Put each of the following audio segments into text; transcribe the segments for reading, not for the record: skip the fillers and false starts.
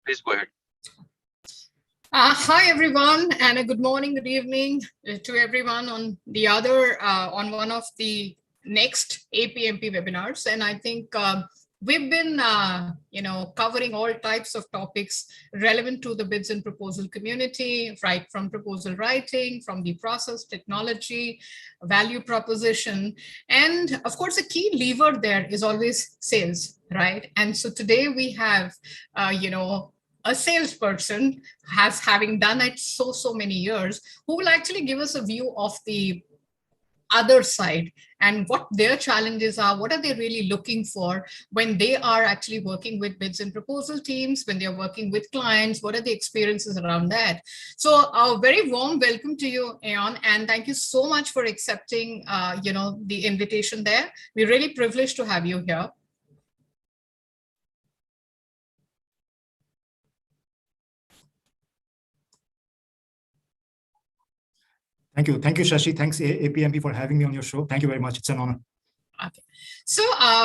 Please go ahead. Hi, everyone, and a good morning, good evening to everyone on the other, on one of the next APMP webinars. And I think we've been, covering all types of topics relevant to the bids and proposal community, right from proposal writing, from the process, technology, value proposition. And of course, a key lever there is always sales, right? And so today we have, a salesperson having done it so many years, who will actually give us a view of the other side and what their challenges are, what are they really looking for when they are actually working with bids and proposal teams, when they're working with clients, what are the experiences around that. So a very warm welcome to you, Aeon, and thank you so much for accepting the invitation there. We're really privileged to have you here. Thank you, Shashi. Thanks, APMP, for having me on your show. Thank you very much. It's an honor. Okay. So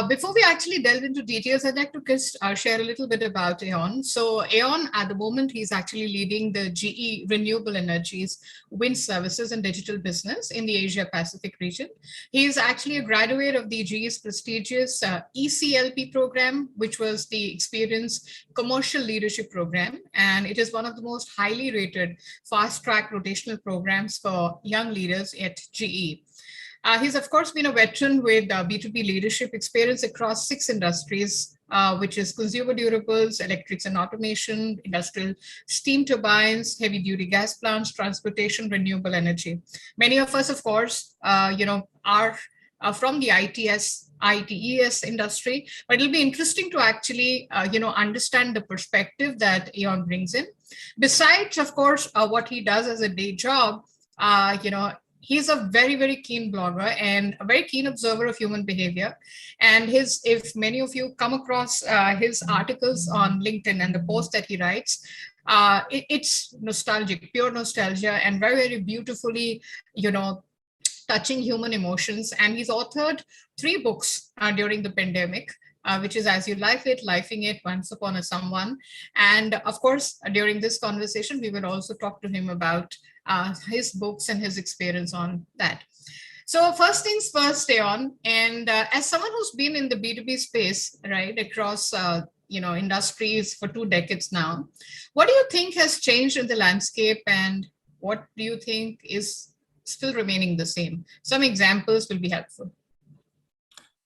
before we actually delve into details, I'd like to just share a little bit about Aeon. So Aeon, at the moment, he's actually leading the GE Renewable Energies wind services and digital business in the Asia Pacific region. He's actually a graduate of the GE's prestigious ECLP program, which was the Experience Commercial Leadership Program. And it is one of the most highly rated fast-track rotational programs for young leaders at GE. He's, of course, been a veteran with B2B leadership experience across 6 industries, which is consumer durables, electrics and automation, industrial steam turbines, heavy-duty gas plants, transportation, renewable energy. Many of us, of course, are from the ITES industry, but it'll be interesting to actually, understand the perspective that Aeon brings in. Besides, of course, what he does as a day job, he's a very keen blogger and a very keen observer of human behavior. And if many of you come across his articles on LinkedIn and the posts that he writes, it's nostalgic, pure nostalgia, and very beautifully, touching human emotions. And he's authored 3 books during the pandemic. Which is As You Life It, Lifing It, Once Upon a Someone. And of course, during this conversation, we will also talk to him about his books and his experience on that. So first things first, Aeon, and as someone who's been in the B2B space, right, across industries for 2 decades now, what do you think has changed in the landscape, and what do you think is still remaining the same? Some examples will be helpful.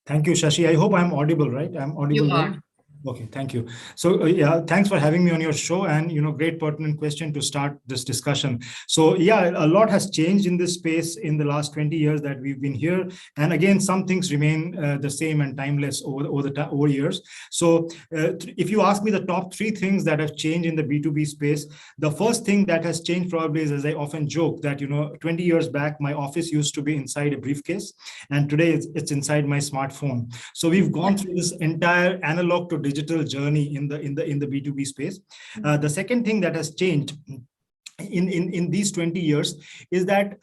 Thank you, Shashi. I hope I'm audible, right? I'm audible. You are. Okay, thank you. So yeah, thanks for having me on your show, and great pertinent question to start this discussion. So yeah, a lot has changed in this space in the last 20 years that we've been here, and again, some things remain the same and timeless over years. So if you ask me the top 3 things that have changed in the B2B space, the first thing that has changed probably is, as I often joke, that 20 years back my office used to be inside a briefcase, and today it's inside my smartphone. So we've gone through this entire analog to digital journey in the B2B space. The second thing that has changed in these 20 years is that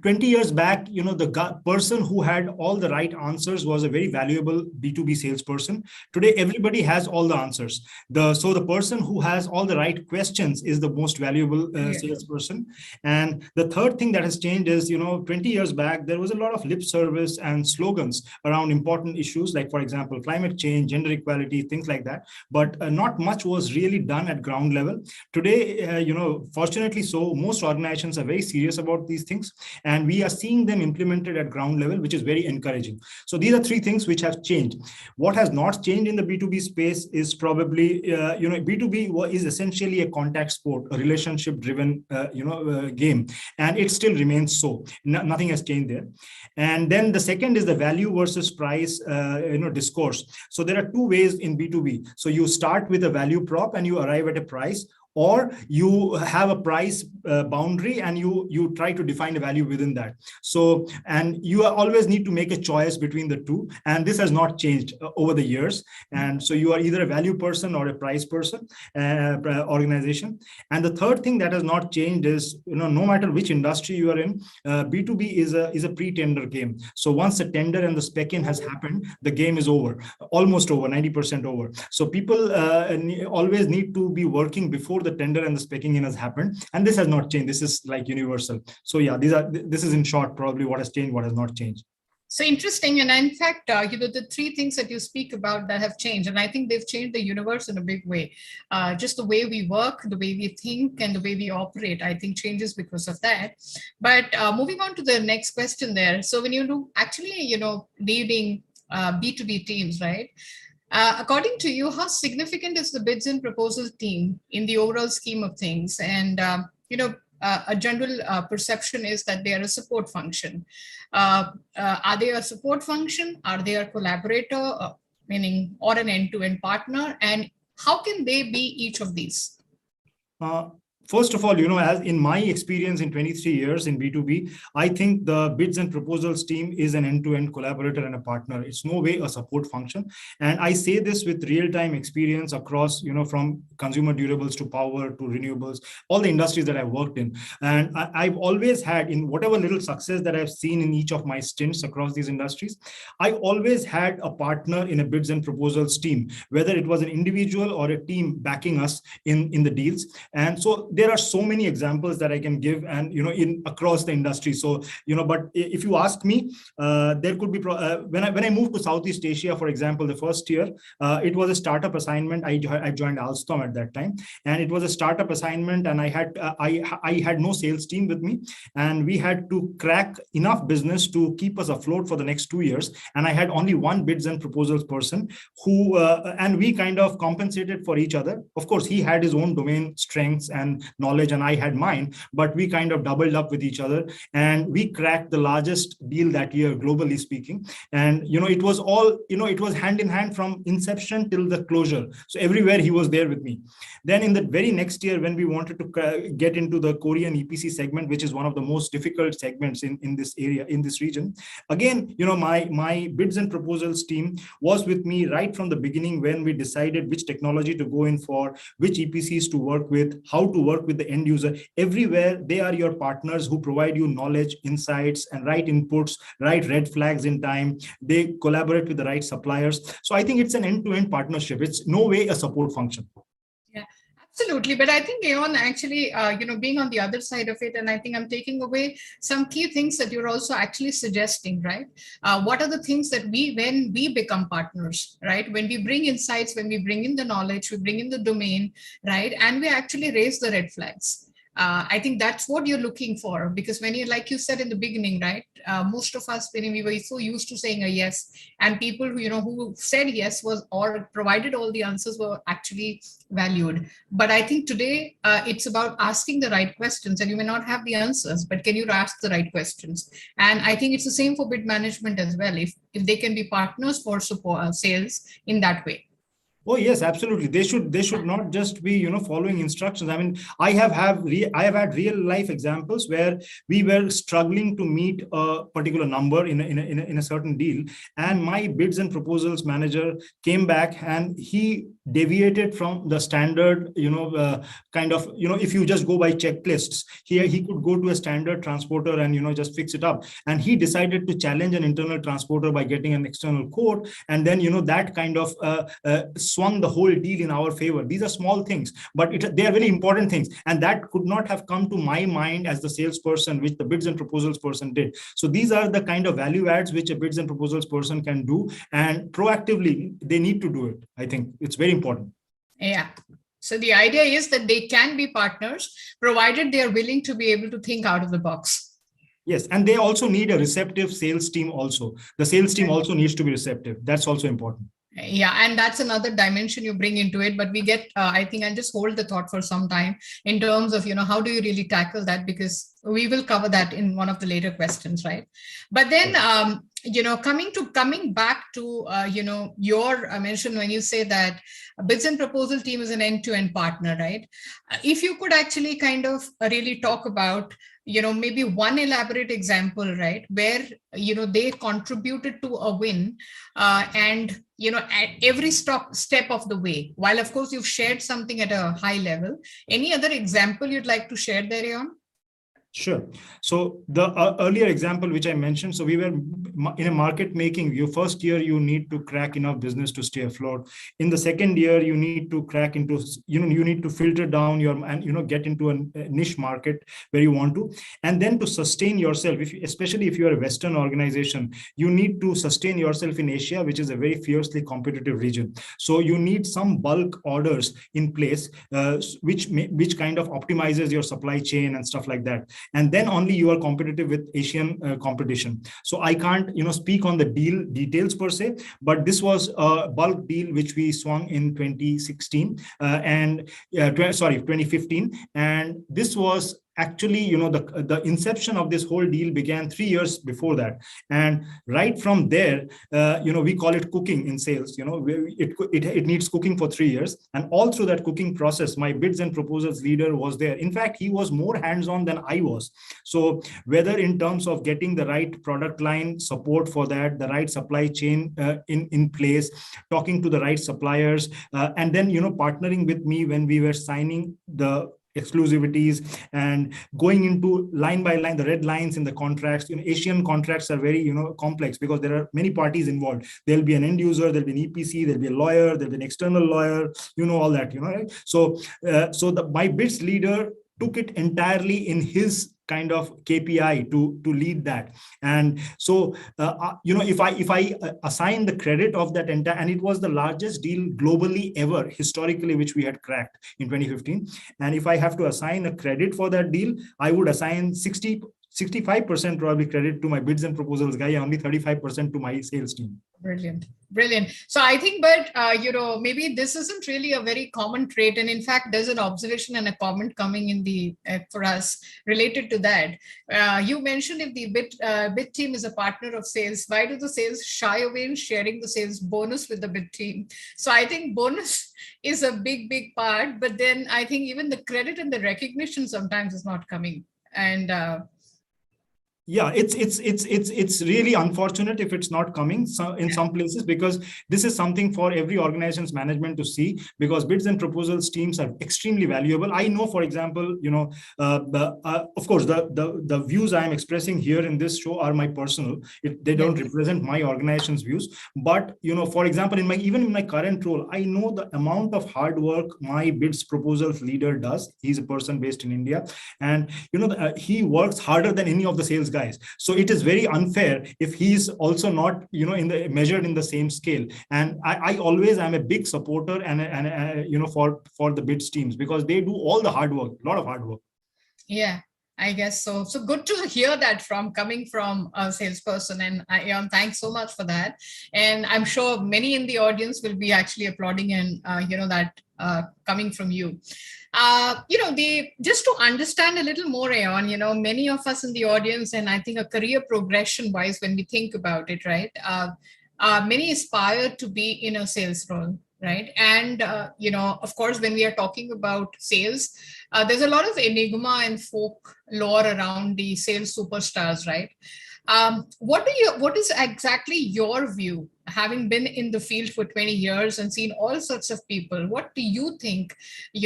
20 years back, the person who had all the right answers was a very valuable B2B salesperson. Today, everybody has all the answers. So the person who has all the right questions is the most valuable salesperson. And the third thing that has changed is, 20 years back, there was a lot of lip service and slogans around important issues, like, for example, climate change, gender equality, things like that. But not much was really done at ground level. Today, fortunately so, most organizations are very serious about these things, and we are seeing them implemented at ground level, which is very encouraging. So these are 3 things which have changed. What has not changed in the B2B space is probably, B2B is essentially a contact sport, a relationship-driven, game, and it still remains so. Nothing has changed there. And then the second is the value versus price, discourse. So there are 2 ways in B2B. So you start with a value prop and you arrive at a price, or you have a price boundary and you try to define a value within that. So, and you always need to make a choice between the two, and this has not changed over the years. And so you are either a value person or a price person organization. And the third thing that has not changed is, no matter which industry you are in, B2B is a pre-tender game. So once the tender and the spec-in has happened, the game is over, almost over, 90% over. So people always need to be working before the tender and the spec-in has happened, and this has not changed. This is like universal. So yeah, this is in short probably what has changed, what has not changed. So interesting. And in fact, the three things that you speak about that have changed, and I think they've changed the universe in a big way. Just the way we work, the way we think, and the way we operate, I think changes because of that. But moving on to the next question there. So when you do actually, leading B2B teams, right? According to you, how significant is the bids and proposals team in the overall scheme of things? And, a general perception is that they are a support function. Are they a support function? Are they a collaborator, meaning or an end-to-end partner? And how can they be each of these? First of all, as in my experience in 23 years in B2B, I think the bids and proposals team is an end-to-end collaborator and a partner. It's no way a support function. And I say this with real-time experience across, from consumer durables to power to renewables, all the industries that I've worked in. And I've always had, in whatever little success that I've seen in each of my stints across these industries, I always had a partner in a bids and proposals team, whether it was an individual or a team backing us in the deals. And so there are so many examples that I can give, and in across the industry. So but if you ask me, there could be when I moved to Southeast Asia, for example, the first year, it was a startup assignment. I joined Alstom at that time, and it was a startup assignment, and I had no sales team with me, and we had to crack enough business to keep us afloat for the next 2 years. And I had only one bids and proposals person who and we kind of compensated for each other. Of course, he had his own domain strengths and knowledge, and I had mine, but we kind of doubled up with each other, and we cracked the largest deal that year, globally speaking. And it was all, it was hand in hand from inception till the closure. So everywhere he was there with me. Then in the very next year, when we wanted to get into the Korean EPC segment, which is one of the most difficult segments in this area, in this region, again, my bids and proposals team was with me right from the beginning, when we decided which technology to go in for, which EPCs to work with, how to work with the end user. Everywhere they are your partners who provide you knowledge, insights, and right inputs, right red flags in time. They collaborate with the right suppliers. So I think it's an end-to-end partnership. It's no way a support function. Yeah, absolutely. But I think, Ayon, actually, being on the other side of it, and I think I'm taking away some key things that you're also actually suggesting, right? What are the things that when we become partners, right? When we bring insights, when we bring in the knowledge, we bring in the domain, right? And we actually raise the red flags. I think that's what you're looking for, because when you, like you said in the beginning, right? Most of us, when we were so used to saying a yes, and people who said yes was, or provided all the answers, were actually valued. But I think today it's about asking the right questions, and you may not have the answers, but can you ask the right questions? And I think it's the same for bid management as well. If they can be partners for support sales in that way. Oh yes, absolutely. They should not just be following instructions. I mean, I have had real life examples where we were struggling to meet a particular number in a certain deal, and my bids and proposals manager came back and he deviated from the standard, if you just go by checklists, he could go to a standard transporter and just fix it up. And he decided to challenge an internal transporter by getting an external quote, and then that kind of swung the whole deal in our favor. These are small things, but they are very important things, and that could not have come to my mind as the salesperson, which the bids and proposals person did. So these are the kind of value adds which a bids and proposals person can do, and proactively they need to do it. I think it's very important. Yeah. So the idea is that they can be partners, provided they are willing to be able to think out of the box. Yes, and they also need a receptive sales team also. The sales team also needs to be receptive. That's also important. Yeah, and that's another dimension you bring into it. But we get, I think I'll just hold the thought for some time in terms of, how do you really tackle that? Because we will cover that in one of the later questions, right? But then coming back to your mention when you say that a bids and proposal team is an end-to-end partner, right? If you could actually kind of really talk about maybe one elaborate example, right, where they contributed to a win, and at every step of the way, while of course you've shared something at a high level. Any other example you'd like to share there, Aeon? Sure. So the earlier example which I mentioned, so we were in a market making. Your first year, you need to crack enough business to stay afloat. In the second year, you need to crack into, you need to filter down your, and get into a niche market where you want to, and then to sustain yourself. Especially if you are a Western organization, you need to sustain yourself in Asia, which is a very fiercely competitive region. So you need some bulk orders in place, which kind of optimizes your supply chain and stuff like that, and then only you are competitive with Asian competition. So I can't speak on the deal details per se, but this was a bulk deal which we swung in 2016 and 2015, and this was actually the inception of this whole deal began 3 years before that. And right from there, we call it cooking in sales. It needs cooking for 3 years, and all through that cooking process, my bids and proposals leader was there. In fact, he was more hands-on than I was. So whether in terms of getting the right product line support for that, the right supply chain in place, talking to the right suppliers, and then partnering with me when we were signing the exclusivities and going into line by line the red lines in the contracts. Asian contracts are very complex because there are many parties involved. There'll be an end user, there'll be an EPC, there'll be a lawyer, there'll be an external lawyer, all that, right? So my bids leader took it entirely in his kind of KPI to lead that. And so if I assign the credit of that entire, and it was the largest deal globally ever historically which we had cracked in 2015, and if I have to assign a credit for that deal, I would assign 65% probably credit to my bids and proposals guy, only 35% to my sales team. Brilliant. So I think, but maybe this isn't really a very common trait, and in fact, there's an observation and a comment coming in the for us related to that. You mentioned if the bid team is a partner of sales, why do the sales shy away in sharing the sales bonus with the bid team? So I think bonus is a big part, but then I think even the credit and the recognition sometimes is not coming. And yeah, it's really unfortunate if it's not coming in some places, because this is something for every organization's management to see, because bids and proposals teams are extremely valuable. I know, for example, of course, the views I am expressing here in this show are my personal. They don't represent my organization's views. But for example, even in my current role, I know the amount of hard work my bids proposals leader does. He's a person based in India, and he works harder than any of the sales guys. So it is very unfair if he's also not measured in the same scale. And I always am a big supporter and for the bids teams, because they do all the hard work, a lot of hard work. Yeah, I guess so. So good to hear that coming from a salesperson. And Aeon, thanks so much for that. And I'm sure many in the audience will be actually applauding and that coming from you. Just to understand a little more, Aeon, many of us in the audience, and I think a career progression wise, when we think about it, right, many aspire to be in a sales role, right? And, of course, when we are talking about sales, there's a lot of enigma and folklore around the sales superstars, right? What is exactly your view, having been in the field for 20 years and seen all sorts of people? What do you think,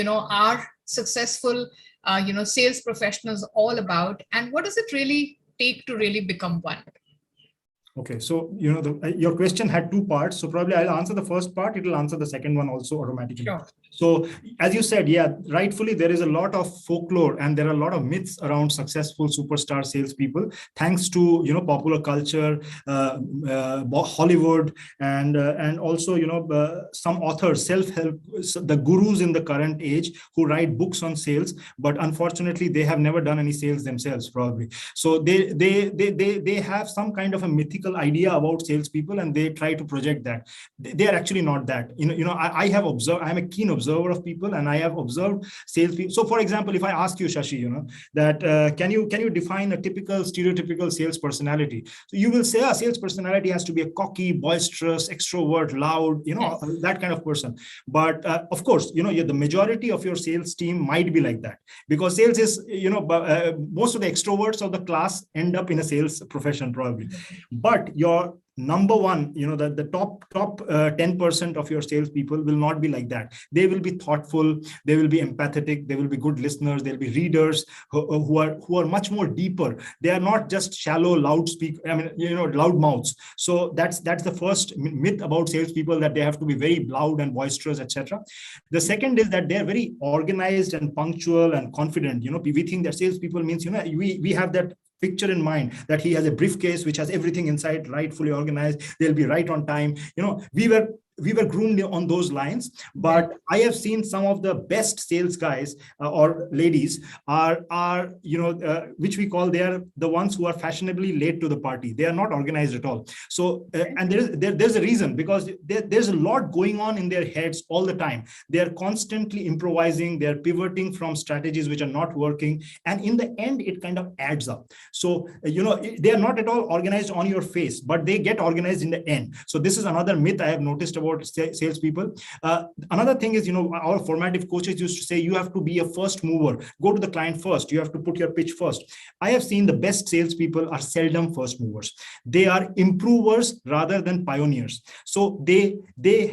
are successful, sales professionals all about? And what does it really take to really become one? Okay, so your question had two parts. So probably I'll answer the first part. It will answer the second one also automatically. Sure. So as you said, yeah, rightfully, there is a lot of folklore and there are a lot of myths around successful superstar salespeople, thanks to popular culture, Hollywood, and also some authors, self-help, the gurus in the current age who write books on sales, but unfortunately they have never done any sales themselves, probably. So they have some kind of a mythical stereotypical idea about salespeople and they try to project that. They are actually not that. I have observed, I'm a keen observer of people, and I have observed salespeople. So for example, if I ask you, Shashi, that can you define a typical stereotypical sales personality? So you will say a sales personality has to be a cocky, boisterous, extrovert, loud, Yes. that kind of person. But of course, the majority of your sales team might be like that, because sales is, most of the extroverts of the class end up in a sales profession probably. But your number one, the top 10% of your salespeople will not be like that. They will be thoughtful, they will be empathetic, they will be good listeners, they'll be readers who are much more deeper. They are not just shallow loud loud mouths. So that's the first myth about salespeople, that they have to be very loud and boisterous, etc. The second is that they're very organized and punctual and confident. We think that salespeople means, we have that picture in mind that he has a briefcase which has everything inside, rightfully organized, they'll be right on time. We were groomed on those lines. But I have seen some of the best sales guys or ladies are which we call, they are the ones who are fashionably late to the party. They are not organized at all. So and there's a reason, because there's a lot going on in their heads all the time. They are constantly improvising, they're pivoting from strategies which are not working, and in the end it kind of adds up. So they are not at all organized on your face, but they get organized in the end. So this is another myth I have noticed about salespeople. Another thing is, our formative coaches used to say, you have to be a first mover, go to the client first, you have to put your pitch first. I have seen the best salespeople are seldom first movers. They are improvers rather than pioneers. So they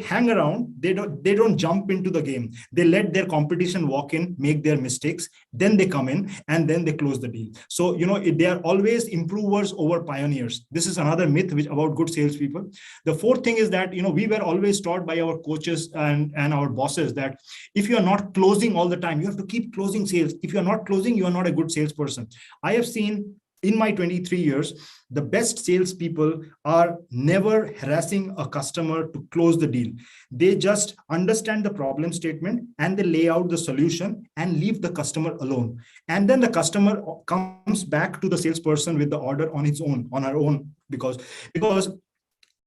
hang around, they don't jump into the game. They let their competition walk in, make their mistakes, then they come in, and then they close the deal. So they are always improvers over pioneers. This is another myth about good salespeople. The fourth thing is that we were always taught by our coaches and our bosses that if you are not closing all the time, you have to keep closing sales. If you are not closing, you are not a good salesperson. I have seen in my 23 years, the best salespeople are never harassing a customer to close the deal. They just understand the problem statement and they lay out the solution and leave the customer alone. And then the customer comes back to the salesperson with the order on her own, because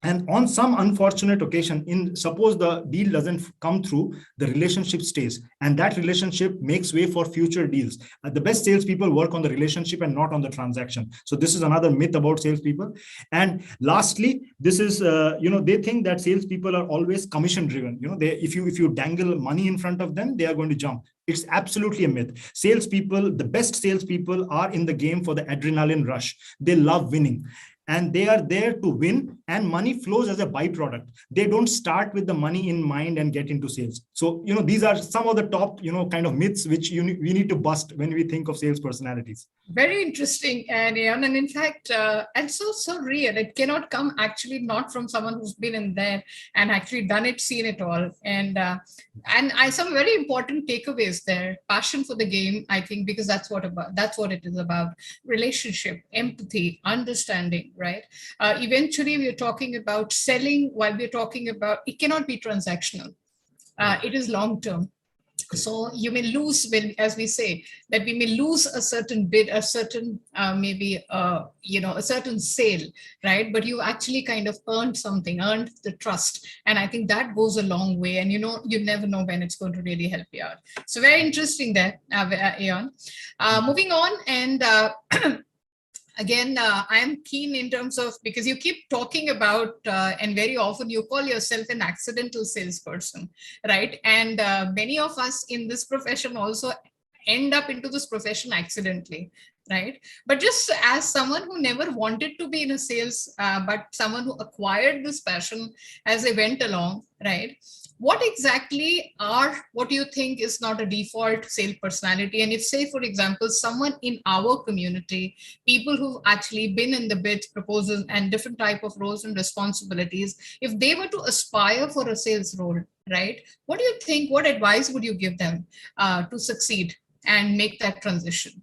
and on some unfortunate occasion, suppose the deal doesn't come through, the relationship stays, and that relationship makes way for future deals. The best salespeople work on the relationship and not on the transaction. So this is another myth about salespeople. And lastly, this is they think that salespeople are always commission driven. If you dangle money in front of them, they are going to jump. It's absolutely a myth. Salespeople, the best salespeople, are in the game for the adrenaline rush. They love winning. And they are there to win, and money flows as a byproduct. They don't start with the money in mind and get into sales. So, these are some of the top, kind of myths which we need to bust when we think of sales personalities. Very interesting, and in fact, and so real. It cannot come actually not from someone who's been in there and actually done it, seen it all, and some very important takeaways there. Passion for the game, I think, because that's what it is about. Relationship, empathy, understanding, right? Eventually, we're talking about selling. While we're talking about, it cannot be transactional. It is long term. So you may lose, as we say, that we may lose a certain bid, a certain a certain sale, right? But you actually kind of earned something, earned the trust, and I think that goes a long way. And you never know when it's going to really help you out. So very interesting there, Aeon. Moving on, and again, I am keen in terms of, because you keep talking about, and very often you call yourself an accidental salesperson, right? And many of us in this profession also end up into this profession accidentally, right? But just as someone who never wanted to be in a sales, but someone who acquired this passion as they went along, right? What do you think is not a default sales personality? And if, say, for example, someone in our community, people who've actually been in the bids, proposals, and different type of roles and responsibilities, if they were to aspire for a sales role, right? What do you think, what advice would you give them to succeed and make that transition?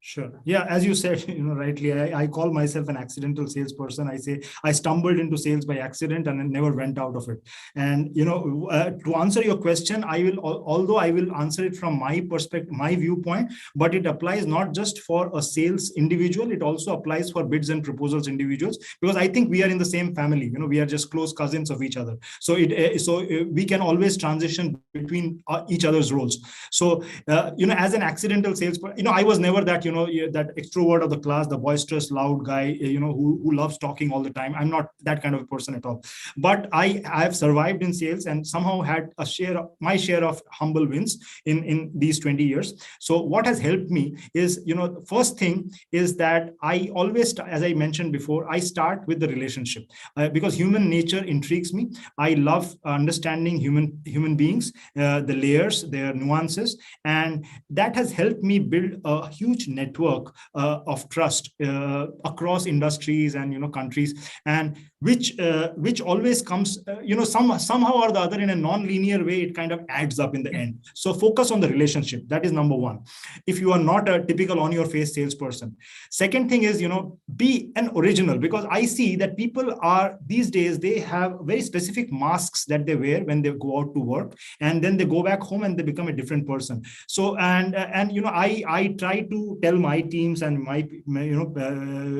Sure. Yeah, as you said, rightly, I call myself an accidental salesperson. I say I stumbled into sales by accident and never went out of it. And to answer your question, I will, although I will answer it from my perspective, my viewpoint, but it applies not just for a sales individual, it also applies for bids and proposals individuals, because I think we are in the same family. We are just close cousins of each other. So we can always transition between each other's roles. So as an accidental salesperson, I was never that that extrovert of the class, the boisterous, loud guy, who loves talking all the time. I'm not that kind of a person at all. But I have survived in sales and somehow had my share of humble wins in these 20 years. So what has helped me is, first thing is that I always, as I mentioned before, I start with the relationship, because human nature intrigues me. I love understanding human beings, the layers, their nuances, and that has helped me build a huge network of trust across industries and countries, and which always comes somehow or the other in a non-linear way. It kind of adds up in the end. So focus on the relationship. That is number one, if you are not a typical on your face salesperson. Second thing is, be an original, because I see that people are these days, they have very specific masks that they wear when they go out to work, and then they go back home and they become a different person. So I try to tell my teams and my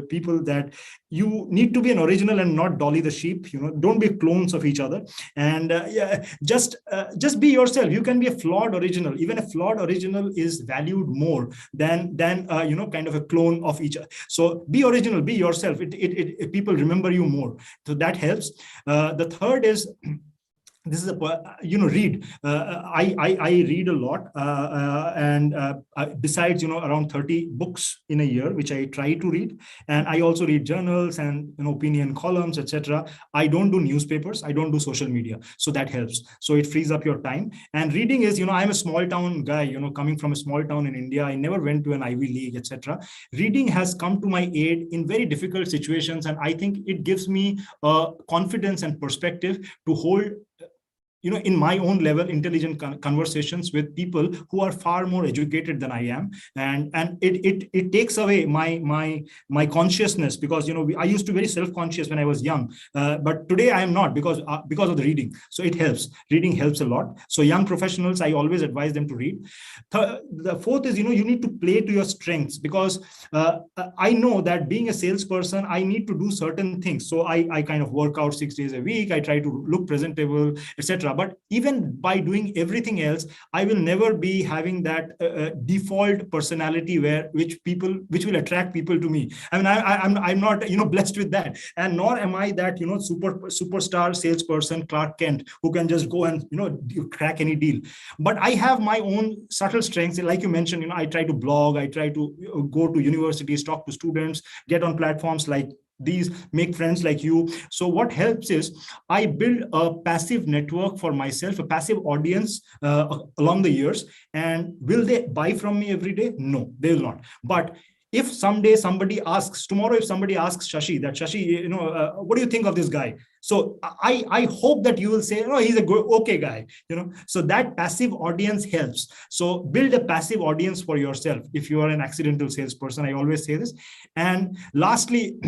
people that you need to be an original and not Dolly the sheep. Don't be clones of each other, and just be yourself. You can be a flawed original. Even a flawed original is valued more than kind of a clone of each other. So be original, be yourself. People remember you more, so that helps. The third is, this is read. I read a lot, and besides around 30 books in a year, which I try to read, and I also read journals and opinion columns, etc. I don't do newspapers, I don't do social media, so that helps. So it frees up your time. And reading is, I'm a small town guy, coming from a small town in India. I never went to an Ivy League, etc. Reading has come to my aid in very difficult situations, and I think it gives me confidence and perspective to hold in my own level, intelligent conversations with people who are far more educated than I am, and it takes away my consciousness, because I used to be very self-conscious when I was young, but today I am not, because of the reading. So it helps. Reading helps a lot. So young professionals, I always advise them to read. The fourth is, you need to play to your strengths, because I know that being a salesperson, I need to do certain things. So I kind of work out 6 days a week. I try to look presentable, etc. But even by doing everything else, I will never be having that default personality which will attract people to me. I mean, I'm not blessed with that, and nor am I that superstar salesperson Clark Kent who can just go and crack any deal. But I have my own subtle strengths, like you mentioned. I try to blog, I try to go to universities, talk to students, get on platforms like these, make friends like you. So what helps is I build a passive network for myself, a passive audience along the years. And will they buy from me every day? No, they will not. But if someday tomorrow if somebody asks Shashi, what do you think of this guy? So I hope that you will say, oh, he's a good, okay guy, So that passive audience helps. So build a passive audience for yourself if you are an accidental salesperson. I always say this. And lastly,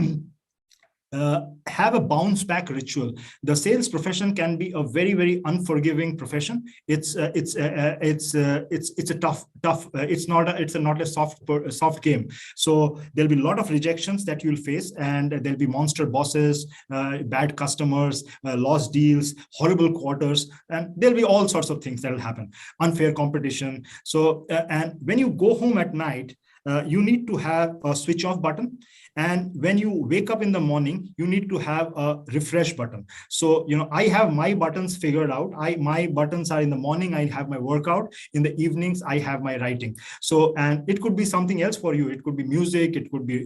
have a bounce back ritual. The sales profession can be a very, very unforgiving profession. It's a tough. It's not a soft game. So there'll be a lot of rejections that you'll face, and there'll be monster bosses, bad customers, lost deals, horrible quarters, and there'll be all sorts of things that'll happen. Unfair competition. So and when you go home at night, you need to have a switch off button. And when you wake up in the morning, you need to have a refresh button. So, I have my buttons figured out. My buttons are in the morning, I have my workout. In the evenings, I have my writing. So, and it could be something else for you. It could be music. It could be,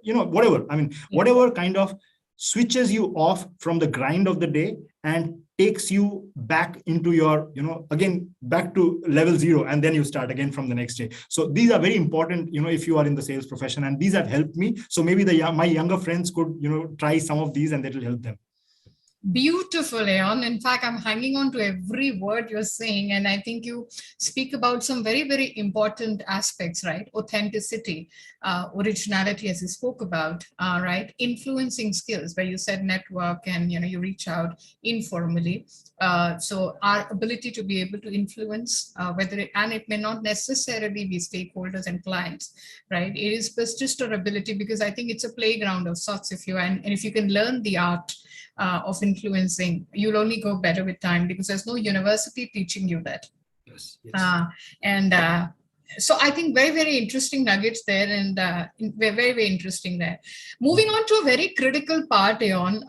whatever. I mean, whatever kind of switches you off from the grind of the day and takes you back into your, again, back to level 0, and then you start again from the next day. So these are very important, if you are in the sales profession, and these have helped me. So maybe my younger friends could, try some of these, and that will help them. Beautiful, Aeon. In fact, I'm hanging on to every word you're saying. And I think you speak about some very, very important aspects, right? Authenticity, originality, as you spoke about, right? Influencing skills, where you said network and, you reach out informally. So our ability to be able to influence, and it may not necessarily be stakeholders and clients, right? It is just our ability, because I think it's a playground of sorts. And if you can learn the art of influencing, you'll only go better with time, because there's no university teaching you that. Yes, yes. And so I think very, very interesting nuggets there, and very, very interesting there. Moving on to a very critical part, Aeon,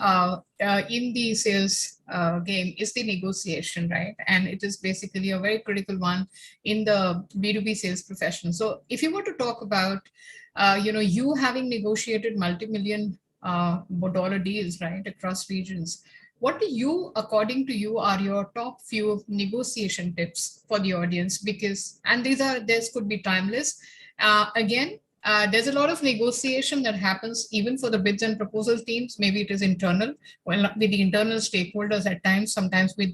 in the sales game is the negotiation, right? And it is basically a very critical one in the B2B sales profession. So if you were to talk about, you having negotiated multi-million dollar deals, right, across regions, what do you, according to you, are your top few negotiation tips for the audience? Because, and this could be timeless. Again, there's a lot of negotiation that happens even for the bids and proposal teams. Maybe it is internal, well, with the internal stakeholders at times, sometimes with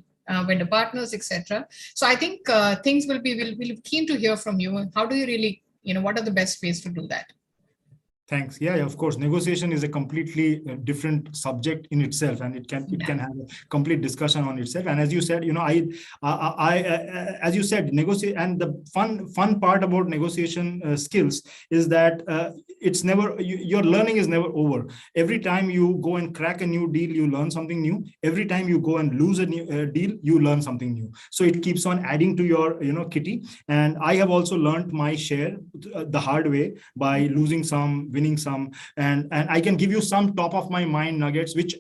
vendor partners, etc. So I think things we'll be keen to hear from you. How do you really, what are the best ways to do that? Thanks. Yeah, of course. Negotiation is a completely different subject in itself, and it can have a complete discussion on itself. And as you said, as you said, negotiate. And the fun part about negotiation skills is that it's never, your learning is never over. Every time you go and crack a new deal, you learn something new. Every time you go and lose a new deal, you learn something new. So it keeps on adding to your kitty. And I have also learned my share the hard way by losing some, winning some, and I can give you some top of my mind nuggets which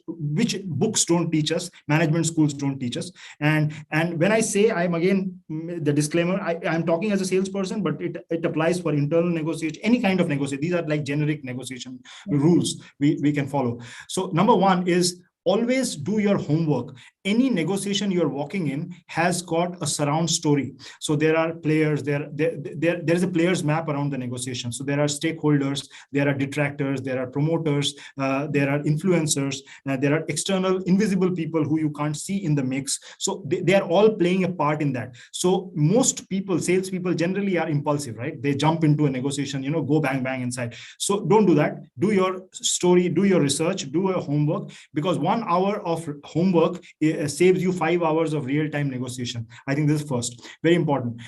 books don't teach us, management schools don't teach us. And when I say, I'm again the disclaimer, I'm talking as a salesperson, but it applies for internal negotiation, any kind of negotiation. These are like generic negotiation rules we can follow. So number one is, always do your homework. Any negotiation you're walking in has got a surround story. So there are players, there's a players map around the negotiation. So there are stakeholders, there are detractors, there are promoters, there are influencers, there are external invisible people who you can't see in the mix. So they are all playing a part in that. So most people, salespeople generally are impulsive, right? They jump into a negotiation, go bang, bang inside. So don't do that. Do your story, do your research, do your homework, because 1 hour of homework saves you 5 hours of real-time negotiation. I think this is first, very important.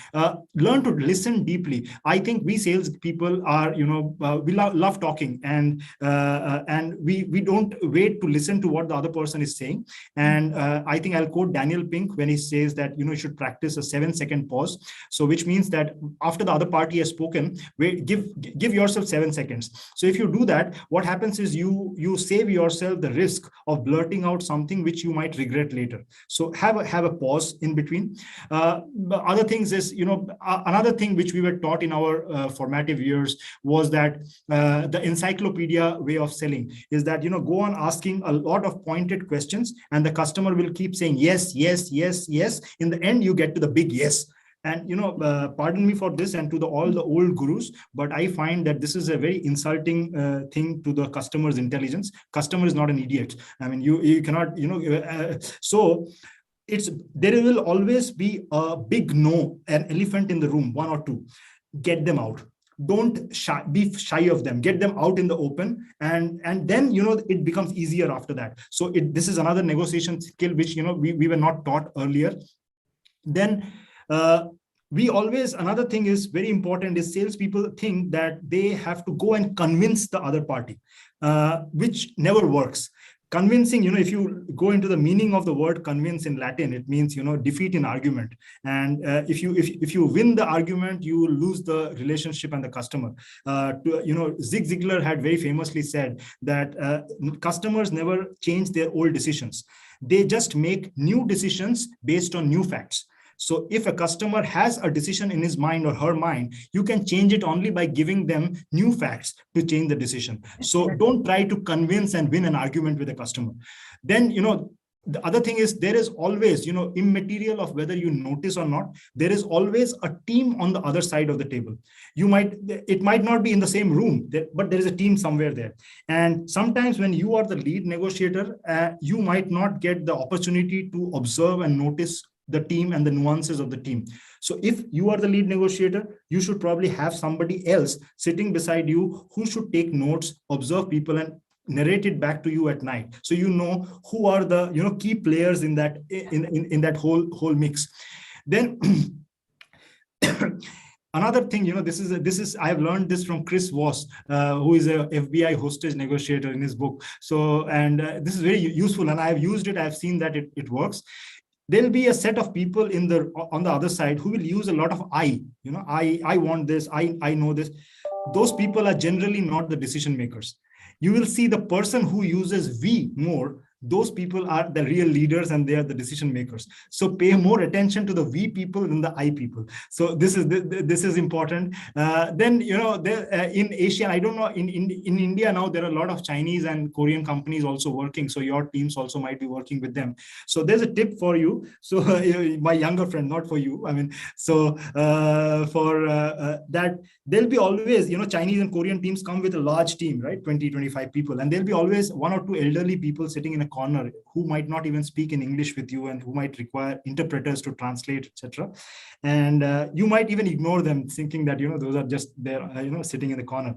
Learn to listen deeply. I think we sales people are, we love talking, and we don't wait to listen to what the other person is saying. And I think I'll quote Daniel Pink when he says that, you should practice a 7-second pause. So which means that after the other party has spoken, give yourself 7 seconds. So if you do that, what happens is you save yourself the risk of blurting out something which you might regret later. So have a pause in between. Other things is, another thing which we were taught in our formative years was that the encyclopedia way of selling is that, go on asking a lot of pointed questions, and the customer will keep saying yes, yes, yes, yes. In the end, you get to the big yes. And pardon me for this and to all the old gurus, but I find that this is a very insulting thing to the customer's intelligence. Customer is not an idiot. I mean, you cannot, so there will always be a big no, an elephant in the room, 1 or 2. Get them out. Don't be shy of them. Get them out in the open, and then it becomes easier after that. So this is another negotiation skill which we were not taught earlier. Then another thing is very important is salespeople think that they have to go and convince the other party, which never works. Convincing, if you go into the meaning of the word convince in Latin, it means, defeat in argument. And if you win the argument, you will lose the relationship and the customer. Zig Ziglar had very famously said that customers never change their old decisions. They just make new decisions based on new facts. So if a customer has a decision in his mind or her mind, you can change it only by giving them new facts to change the decision. So don't try to convince and win an argument with a customer. Then, The other thing is there is always, immaterial of whether you notice or not, there is always a team on the other side of the table. It might not be in the same room, but there is a team somewhere there. And sometimes when you are the lead negotiator, you might not get the opportunity to observe and notice the team and the nuances of the team. So if you are the lead negotiator, you should probably have somebody else sitting beside you who should take notes, observe people, and narrate it back to you at night, so you know who are the key players in that whole mix. Then another thing, this is I have learned this from Chris Voss, who is a FBI hostage negotiator, in his book. So, and this is very useful, and I have used it. I have seen that it works. There'll be a set of people on the other side who will use a lot of I want this, I know this. Those people are generally not the decision makers. You will see the person who uses we more, those people are the real leaders and they are the decision makers. So pay more attention to the we people than the I people. So this is important. Then in Asia, I don't know, in India now there are a lot of Chinese and Korean companies also working. So your teams also might be working with them. So there's a tip for you. So my younger friend, not for you. I mean, so for that, there'll be always, Chinese and Korean teams come with a large team, right? 20, 25 people, and there'll be always one or two elderly people sitting in a corner who might not even speak in English with you and who might require interpreters to translate, etc. And you might even ignore them, thinking that those are just there, sitting in the corner.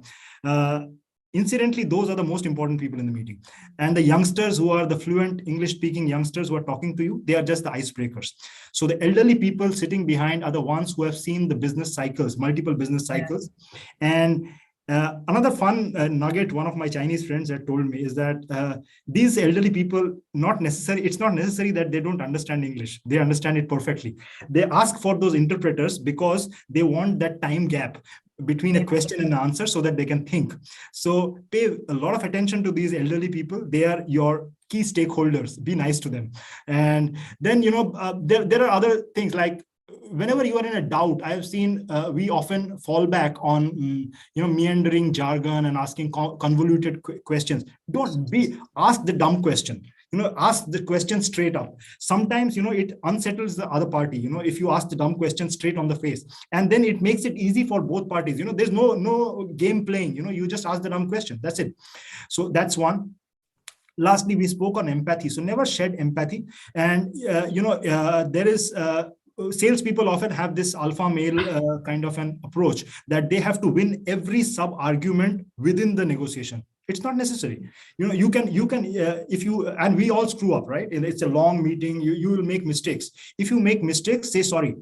Incidentally, those are the most important people in the meeting. And the youngsters who are the fluent English speaking youngsters who are talking to you, they are just the icebreakers. So the elderly people sitting behind are the ones who have seen the business cycles, multiple business cycles. And another fun nugget one of my Chinese friends had told me is that these elderly people, it's not necessary that they don't understand English. They understand it perfectly. They ask for those interpreters because they want that time gap between a question and an answer so that they can think. So pay a lot of attention to these elderly people. They are your key stakeholders. Be nice to them. And then, there are other things like, whenever you are in a doubt, I have seen we often fall back on meandering jargon and asking convoluted questions. Ask the dumb question. Ask the question straight up. Sometimes it unsettles the other party. If you ask the dumb question straight on the face, and then it makes it easy for both parties. There's no game playing. You just ask the dumb question. That's it. So that's one. Lastly, we spoke on empathy. So never shed empathy. And there is. Salespeople often have this alpha male kind of an approach that they have to win every sub argument within the negotiation. It's not necessary. You can if you, and we all screw up, right? It's a long meeting. You will make mistakes. If you make mistakes, say sorry.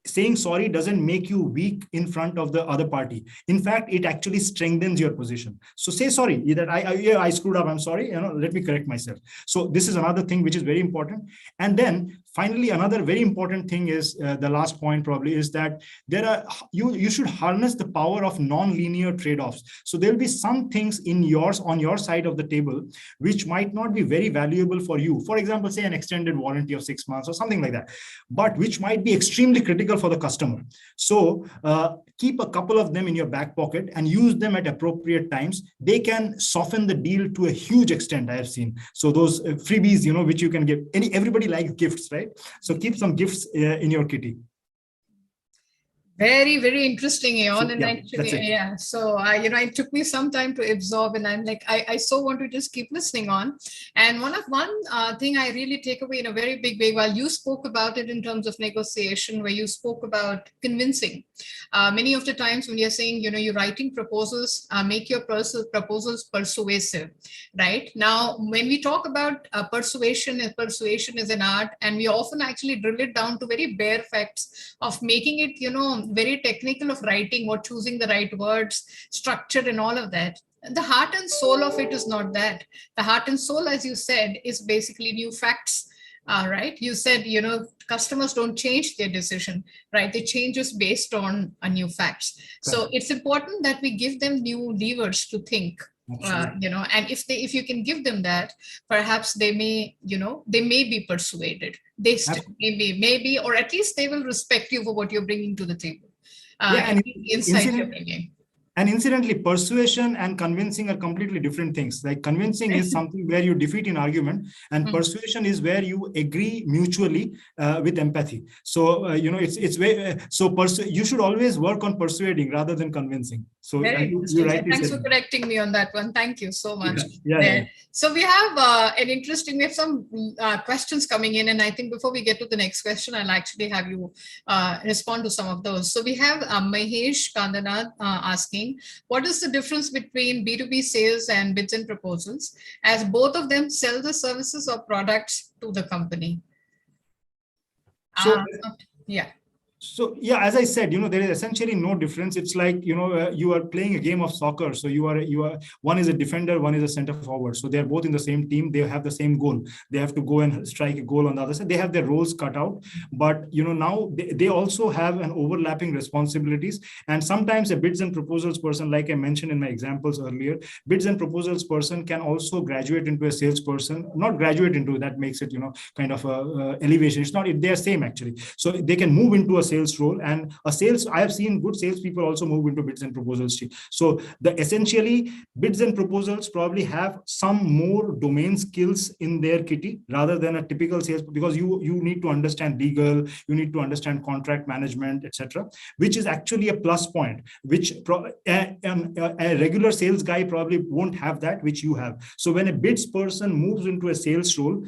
Saying sorry doesn't make you weak in front of the other party. In fact, it actually strengthens your position. So say sorry that I screwed up. I'm sorry. Let me correct myself. So this is another thing which is very important. And then finally, another very important thing is the last point probably is that you should harness the power of non-linear trade-offs. So there'll be some things on your side of the table which might not be very valuable for you. For example, say an extended warranty of 6 months or something like that, but which might be extremely critical for the customer. So keep a couple of them in your back pocket and use them at appropriate times. They can soften the deal to a huge extent, I have seen. So those freebies, which you can give. Everybody likes gifts, right? So keep some gifts in your kitty. Very, very interesting, Aeon. So, and actually, so it took me some time to absorb, and I'm like, I so want to just keep listening on. And one thing I really take away in a very big way, while you spoke about it in terms of negotiation, where you spoke about convincing. Many of the times when you're saying, you're writing proposals, make your proposals persuasive, right? Now, when we talk about persuasion is an art, and we often actually drill it down to very bare facts of making it, very technical of writing or choosing the right words, structure and all of that. The heart and soul of it is not that. The heart and soul, as you said, is basically new facts, right? You said, customers don't change their decision, right? They change just based on new facts. Right. So it's important that we give them new levers to think. And if you can give them that, perhaps they may be persuaded. They maybe, or at least they will respect you for what you're bringing to the table. And insight you're bringing. And incidentally, persuasion and convincing are completely different things. Like convincing is something where you defeat an argument, and persuasion is where you agree mutually with empathy. So it's very you should always work on persuading rather than convincing. So very you interesting. rightly Thanks said. for correcting me on that one. Thank you so much. Yeah. So we have we have some questions coming in, and I think before we get to the next question, I'll actually have you respond to some of those. So we have Mahesh Kandanath asking, what is the difference between B2B sales and bids and proposals, as both of them sell the services or products to the company? So yeah. So yeah, as I said, there is essentially no difference. It's like, you are playing a game of soccer. So you are one is a defender, one is a center forward. So they're both in the same team. They have the same goal. They have to go and strike a goal on the other side. They have their roles cut out. But now they also have an overlapping responsibilities. And sometimes a bids and proposals person, like I mentioned in my examples earlier, bids and proposals person can also graduate into a salesperson. Not graduate into, that makes it kind of a elevation. It's not, they are same actually. So they can move into a sales role, and I have seen good salespeople also move into bids and proposals team. So essentially bids and proposals probably have some more domain skills in their kitty rather than a typical sales, because you need to understand legal, you need to understand contract management, etc., which is actually a plus point, which a regular sales guy probably won't have that, which you have. So when a bids person moves into a sales role,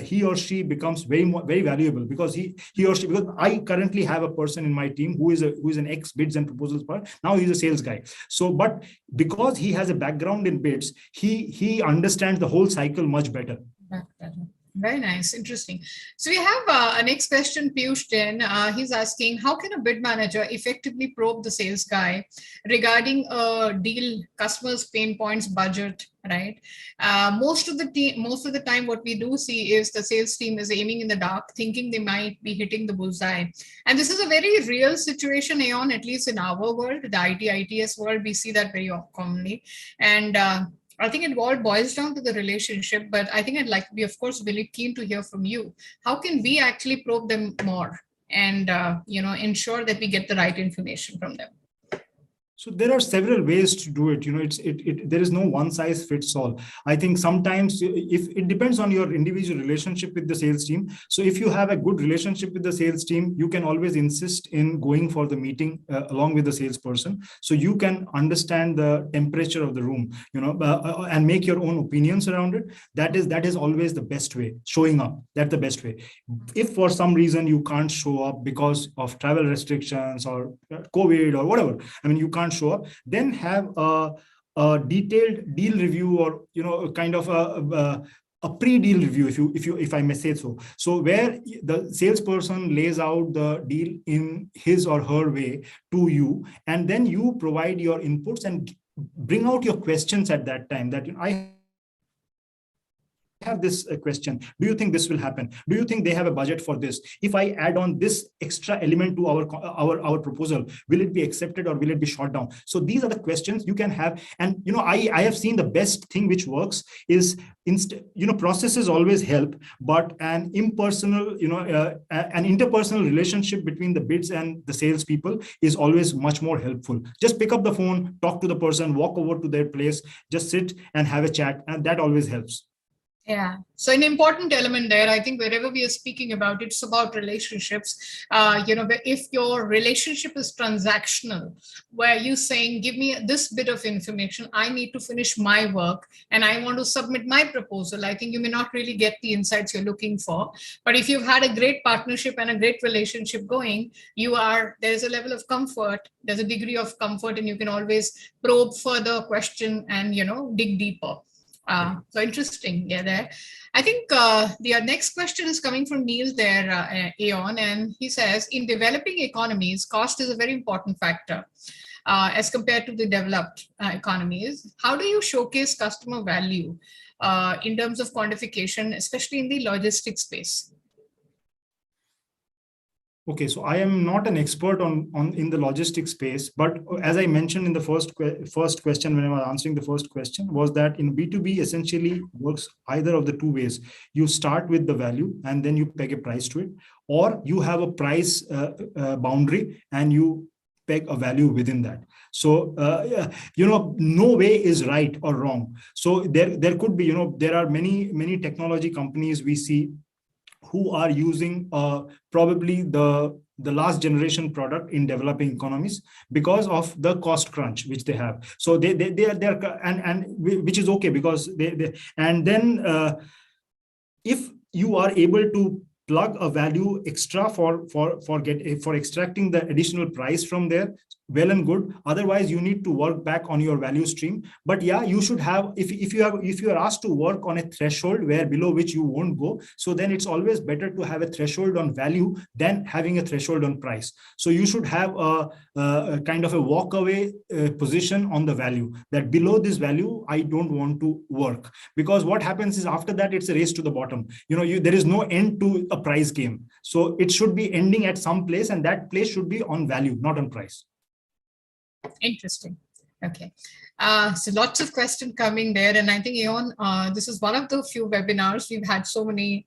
he or she becomes very valuable, because because I currently have a person in my team who is an ex bids and proposals part. Now he's a sales guy. So, but because he has a background in bids, he understands the whole cycle much better. Very nice. Interesting. So we have a next question, Piyush Jain. He's asking, how can a bid manager effectively probe the sales guy regarding a deal, customers' pain points, budget, right? Most of the time, what we do see is the sales team is aiming in the dark, thinking they might be hitting the bullseye. And this is a very real situation, Aeon, at least in our world, the ITS world, we see that very commonly. And I think it all boils down to the relationship, but I think I'd like to be, of course, really keen to hear from you. How can we actually probe them more and, ensure that we get the right information from them? So there are several ways to do it. There is no one size fits all. I think sometimes if it depends on your individual relationship with the sales team. So if you have a good relationship with the sales team, you can always insist in going for the meeting along with the salesperson. So you can understand the temperature of the room, and make your own opinions around it. That is always the best way. Showing up, that's the best way. If for some reason you can't show up because of travel restrictions or COVID or whatever, I mean, you can't show up, then have a detailed deal review, or kind of a pre-deal review, if I may say so. So where the salesperson lays out the deal in his or her way to you, and then you provide your inputs and bring out your questions at that time. That I have this question. Do you think this will happen? Do you think they have a budget for this? If I add on this extra element to our proposal, will it be accepted or will it be shot down? So these are the questions you can have. And I have seen the best thing which works is processes always help, but an impersonal, an interpersonal relationship between the bids and the salespeople is always much more helpful. Just pick up the phone, talk to the person, walk over to their place, just sit and have a chat, and that always helps. Yeah. So an important element there, I think wherever we are speaking about, it's about relationships. If your relationship is transactional, where you're saying, give me this bit of information, I need to finish my work and I want to submit my proposal, I think you may not really get the insights you're looking for. But if you've had a great partnership and a great relationship going, there's a level of comfort, there's a degree of comfort, and you can always probe further, question, and, dig deeper. So interesting. Yeah, there. I think the next question is coming from Neil there, Aeon, and he says, in developing economies, cost is a very important factor as compared to the developed economies. How do you showcase customer value in terms of quantification, especially in the logistics space? Okay, so I am not an expert in the logistics space, but as I mentioned in the first question, when I was answering the first question, was that in B2B essentially works either of the two ways. You start with the value and then you peg a price to it, or you have a price boundary and you peg a value within that. So, no way is right or wrong. So there could be, there are many technology companies we see who are using probably the last generation product in developing economies because of the cost crunch which they have. So they're and which is okay, because they and then if you are able to plug a value extra for extracting the additional price from there, well and good. Otherwise, you need to work back on your value stream. But yeah, you should have, if you are asked to work on a threshold where below which you won't go, so then it's always better to have a threshold on value than having a threshold on price. So you should have a kind of a walk away position on the value, that below this value I don't want to work, because what happens is after that it's a race to the bottom. There is no end to a price game. So it should be ending at some place, and that place should be on value, not on price. Interesting. Okay. So lots of questions coming there. And I think, Eon, this is one of the few webinars we've had so many,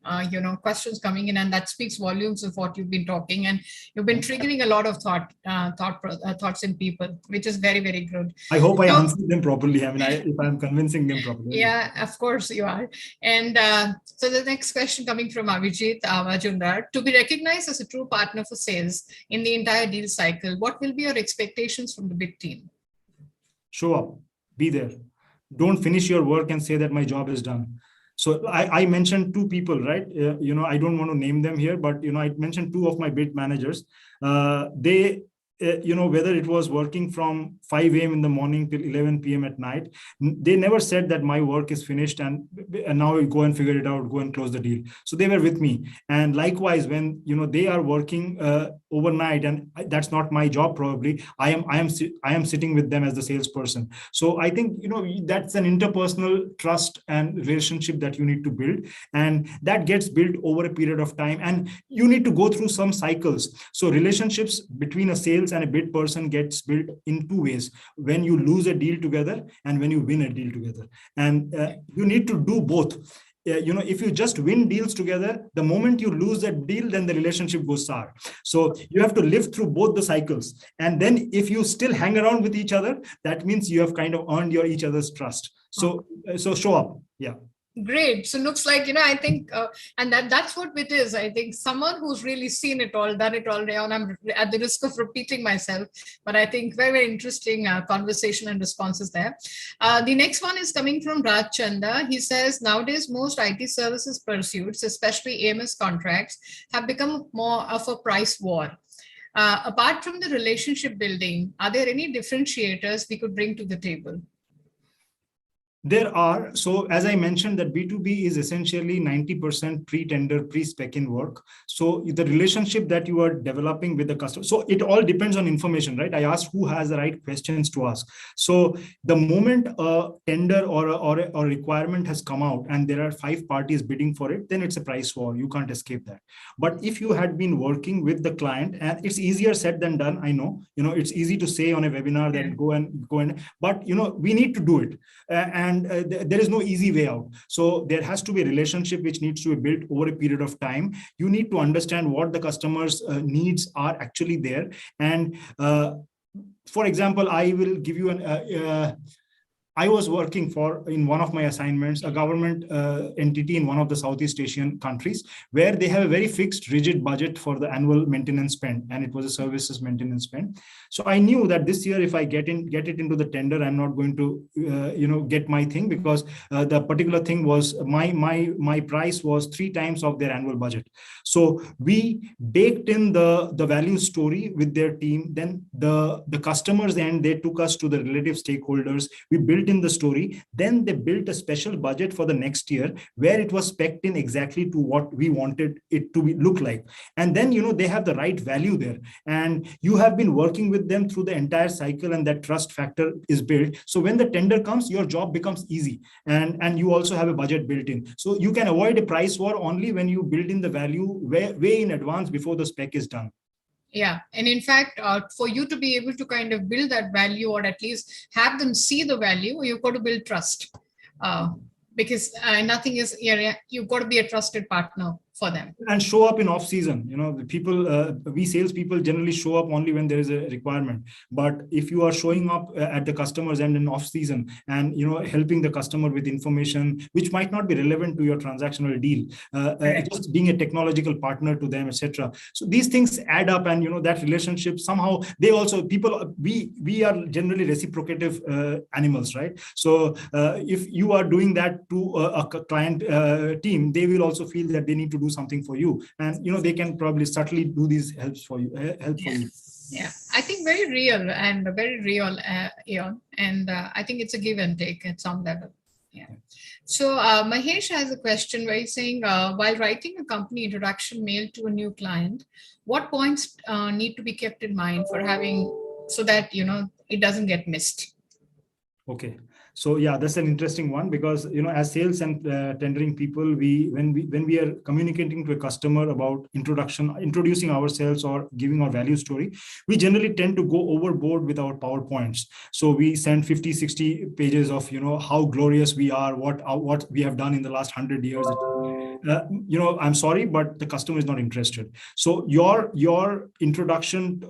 questions coming in, and that speaks volumes of what you've been talking. And you've been triggering a lot of thoughts in people, which is very, very good. I hope I answered them properly. I mean, if I'm convincing them properly. Yeah, of course you are. And so the next question coming from Avijit Majumdar: to be recognized as a true partner for sales in the entire deal cycle, what will be your expectations from the big team? Show up, be there. Don't finish your work and say that my job is done. So I mentioned two people, right? I don't want to name them here, but I mentioned two of my bid managers. They whether it was working from 5 a.m. in the morning till 11 p.m. at night, they never said that my work is finished and now we go and figure it out, go and close the deal. So they were with me. And likewise, when they are working overnight, and that's not my job, probably I am sitting with them as the salesperson. So I think that's an interpersonal trust and relationship that you need to build, and that gets built over a period of time, and you need to go through some cycles. So relationships between a sales and a bid person gets built in two ways: when you lose a deal together and when you win a deal together. And you need to do both. If you just win deals together, the moment you lose that deal, then the relationship goes sour. So you have to live through both the cycles. And then if you still hang around with each other, that means you have kind of earned each other's trust. So show up. Yeah. Great. So looks like, I think, and that's what it is. I think someone who's really seen it all, done it all, and I'm at the risk of repeating myself, but I think very, very interesting conversation and responses there. The next one is coming from Raj Chanda. He says, nowadays, most IT services pursuits, especially AMS contracts, have become more of a price war. Apart from the relationship building, are there any differentiators we could bring to the table? There are. So as I mentioned, that B2B is essentially 90% pre-tender, pre-spec in work. So the relationship that you are developing with the customer, so it all depends on information, right? I asked who has the right questions to ask. So the moment a tender or a requirement has come out and there are 5 parties bidding for it, then it's a price war. You can't escape that. But if you had been working with the client, and it's easier said than done, I know, it's easy to say on a webinar that go and, but we need to do it. And there is no easy way out. So there has to be a relationship which needs to be built over a period of time. You need to understand what the customer's needs are actually there. And for example, I will give you I was working in one of my assignments, a government entity in one of the Southeast Asian countries, where they have a very fixed, rigid budget for the annual maintenance spend, and it was a services maintenance spend. So I knew that this year, if I get it into the tender, I'm not going to, get my thing, because the particular thing was my price was 3 times of their annual budget. So we baked in the value story with their team. Then the customers, and they took us to the relative stakeholders. We built in the story. Then they built a special budget for the next year where it was specced in exactly to what we wanted it to look like. And then, they have the right value there. And you have been working with them through the entire cycle, and that trust factor is built. So when the tender comes, your job becomes easy. And you also have a budget built in. So you can avoid a price war only when you build in the value way in advance before the spec is done. Yeah. And in fact, for you to be able to kind of build that value, or at least have them see the value, you've got to build trust. Because nothing is, you've got to be a trusted partner for them. And show up in off season. The people, we salespeople generally show up only when there is a requirement. But if you are showing up at the customer's end in off season and helping the customer with information which might not be relevant to your transactional deal, just being a technological partner to them, etc. So these things add up, and that relationship somehow they also people we are generally reciprocative animals, right? So if you are doing that to a client team, they will also feel that they need to do something for you, and they can probably subtly do these helps for you, for you. Yeah, I think very real, Aeon, and I think it's a give and take at some level. Yeah. So Mahesh has a question where he's saying, while writing a company introduction mail to a new client, what points need to be kept in mind for having, so that it doesn't get missed? Okay. So yeah, that's an interesting one, because as sales and tendering people, when we are communicating to a customer about introducing ourselves or giving our value story, we generally tend to go overboard with our PowerPoints. So we send 50-60 pages of how glorious we are, what we have done in the last 100 years. I'm sorry, but the customer is not interested. So your introduction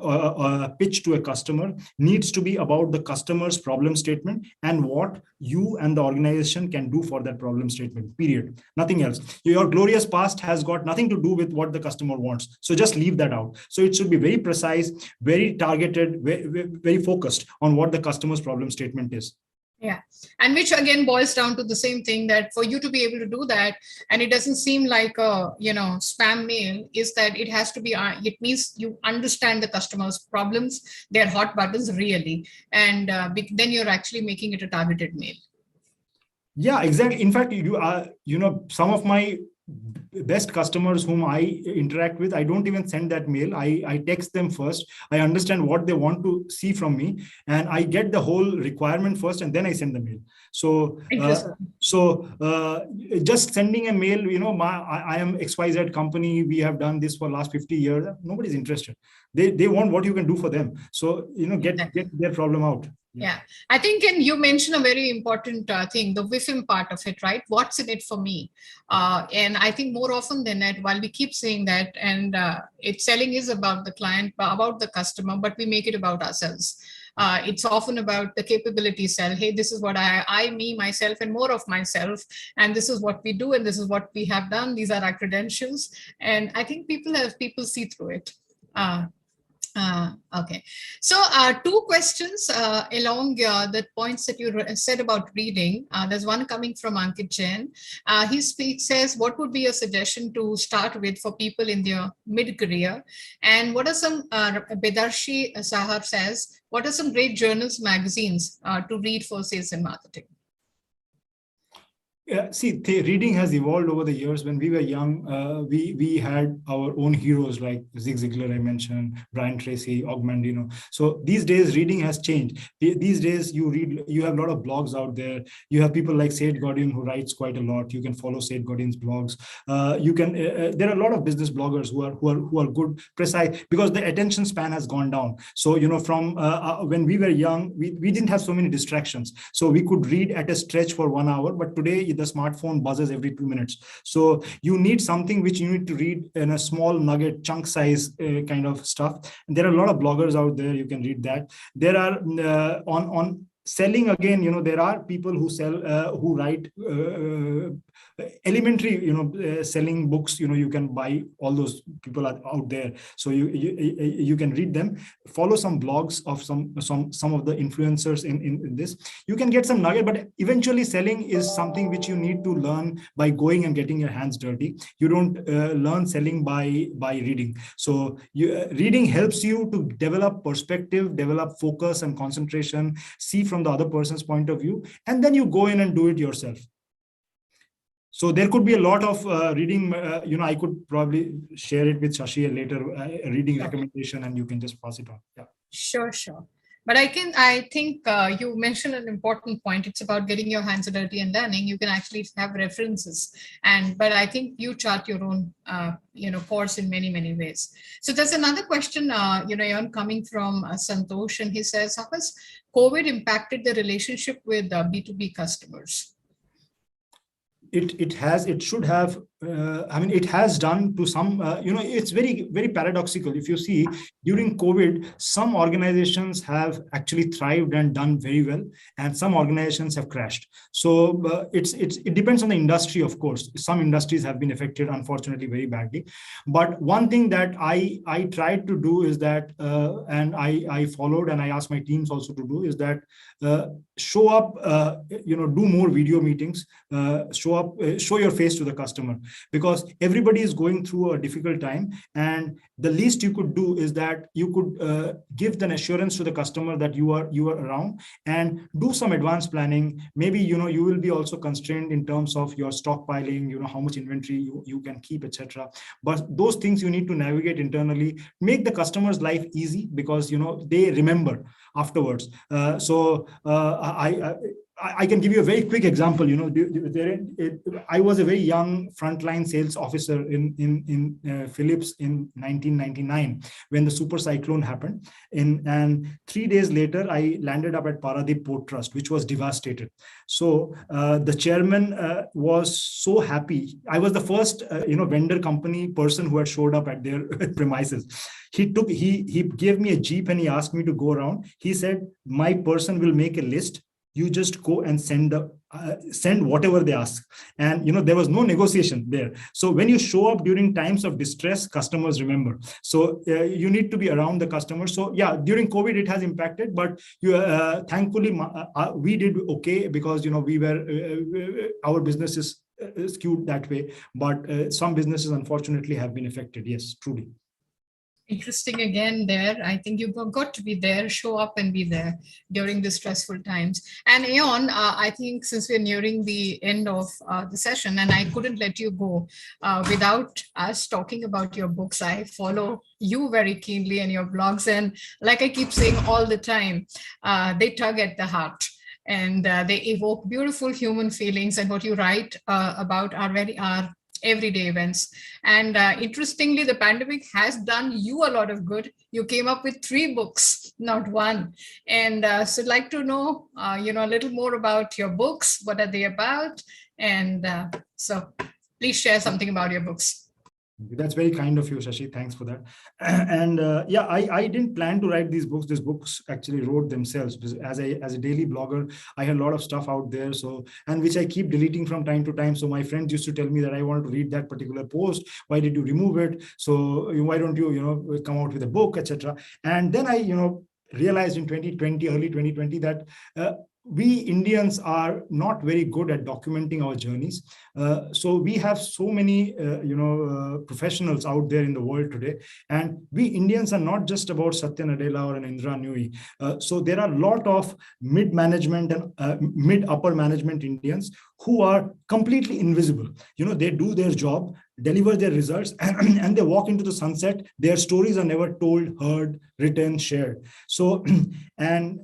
pitch to a customer needs to be about the customer's problem statement and what you and the organization can do for that problem statement, period. Nothing else. Your glorious past has got nothing to do with what the customer wants. So just leave that out. So it should be very precise, very targeted, very focused on what the customer's problem statement is. Yeah. And which again boils down to the same thing, that for you to be able to do that, and it doesn't seem like a, spam mail, is that it has to be, it means you understand the customer's problems, their hot buttons really. And then you're actually making it a targeted mail. Yeah, exactly. In fact, some of my best customers whom I interact with, I don't even send that mail. I text them first. I understand what they want to see from me, and I get the whole requirement first, and then I send the mail. So, just sending a mail, I am XYZ company. We have done this for last 50 years. Nobody's interested. They want what you can do for them. So, get their problem out. Yeah, I think, and you mentioned a very important thing, the WIFM part of it, right? What's in it for me? And I think more often than that, while we keep saying that, and selling is about the client, about the customer, but we make it about ourselves. It's often about the capability sell. Hey, this is what me, myself, and more of myself. And this is what we do. And this is what we have done. These are our credentials. And I think people see through it. Okay, so two questions along the points that you said about reading. There's one coming from Ankit Jain. He says, what would be a suggestion to start with for people in their mid-career? And what are some, Bedarshi Sahar says, what are some great journals, magazines to read for sales and marketing? Yeah, see, reading has evolved over the years. When we were young, we had our own heroes like Zig Ziglar, I mentioned, Brian Tracy, Og Mandino. So these days, reading has changed. These days, you have a lot of blogs out there. You have people like Seth Godin, who writes quite a lot. You can follow Seth Godin's blogs. There are a lot of business bloggers who are good, precise, because the attention span has gone down. So from when we were young, we didn't have so many distractions. So we could read at a stretch for 1 hour, but today the smartphone buzzes every 2 minutes. So you need something which you need to read in a small nugget, chunk size kind of stuff. And there are a lot of bloggers out there. You can read that. There are on selling again, there are people who sell, who write elementary, selling books. You can buy, all those people are out there. So you can read them, follow some blogs of some of the influencers in this. You can get some nugget, but eventually selling is something which you need to learn by going and getting your hands dirty. You don't learn selling by reading. So reading helps you to develop perspective, develop focus and concentration, see from the other person's point of view, and then you go in and do it yourself. So there could be a lot of reading, I could probably share it with Shashi later, a reading recommendation, and you can just pass it on. Yeah. Sure. But I think you mentioned an important point. It's about getting your hands dirty and learning. You can actually have references, but I think you chart your own, course in many, many ways. So there's another question, coming from Santosh, and he says, how has COVID impacted the relationship with B2B customers? It should have I mean, it has done to some, it's very, very paradoxical. If you see, during COVID, some organizations have actually thrived and done very well, and some organizations have crashed. So it depends on the industry, of course. Some industries have been affected, unfortunately, very badly. But one thing that I tried to do is that, and I followed, and I asked my teams also to do, is that show up, do more video meetings, show up, show your face to the customer, because everybody is going through a difficult time, and the least you could do is that you could give an assurance to the customer that you are around, and do some advanced planning. Maybe you will be also constrained in terms of your stockpiling, how much inventory you can keep, etc. But those things you need to navigate internally, make the customer's life easy, because they remember afterwards. I can give you a very quick example. I was a very young frontline sales officer in Philips in 1999 when the super cyclone happened. And 3 days later, I landed up at Paradip Port Trust, which was devastated. So the chairman was so happy. I was the first, vendor company person who had showed up at their premises. He gave me a jeep and he asked me to go around. He said, my person will make a list. You just go and send whatever they ask. And there was no negotiation there. So when you show up during times of distress, customers remember. So you need to be around the customer. So yeah, during COVID it has impacted, but thankfully we did okay, because we were our business is skewed that way. But some businesses unfortunately have been affected. Yes, truly. Interesting again there. I think you've got to be there, show up and be there during the stressful times. And Aeon, I think since we're nearing the end of the session, and I couldn't let you go without us talking about your books. I follow you very keenly and your blogs. And like I keep saying all the time, they tug at the heart. And they evoke beautiful human feelings. And what you write about are everyday events. And interestingly, the pandemic has done you a lot of good. You came up with 3 books, not one. And so I'd like to know, a little more about your books. What are they about? And so please share something about your books. That's very kind of you, Shashi. Thanks for that. And yeah, I didn't plan to write these books. These books actually wrote themselves. As a daily blogger, I had a lot of stuff out there, and which I keep deleting from time to time. So my friends used to tell me that I wanted to read that particular post. Why did you remove it? So why don't you come out with a book, etc. And then I realized in 2020, early 2020, that we Indians are not very good at documenting our journeys. So we have so many, professionals out there in the world today. And we Indians are not just about Satya Nadella or an Indra Nooyi. So there are a lot of mid-management and mid-upper management Indians who are completely invisible. They do their job, deliver their results, and they walk into the sunset. Their stories are never told, heard, written, shared. So, and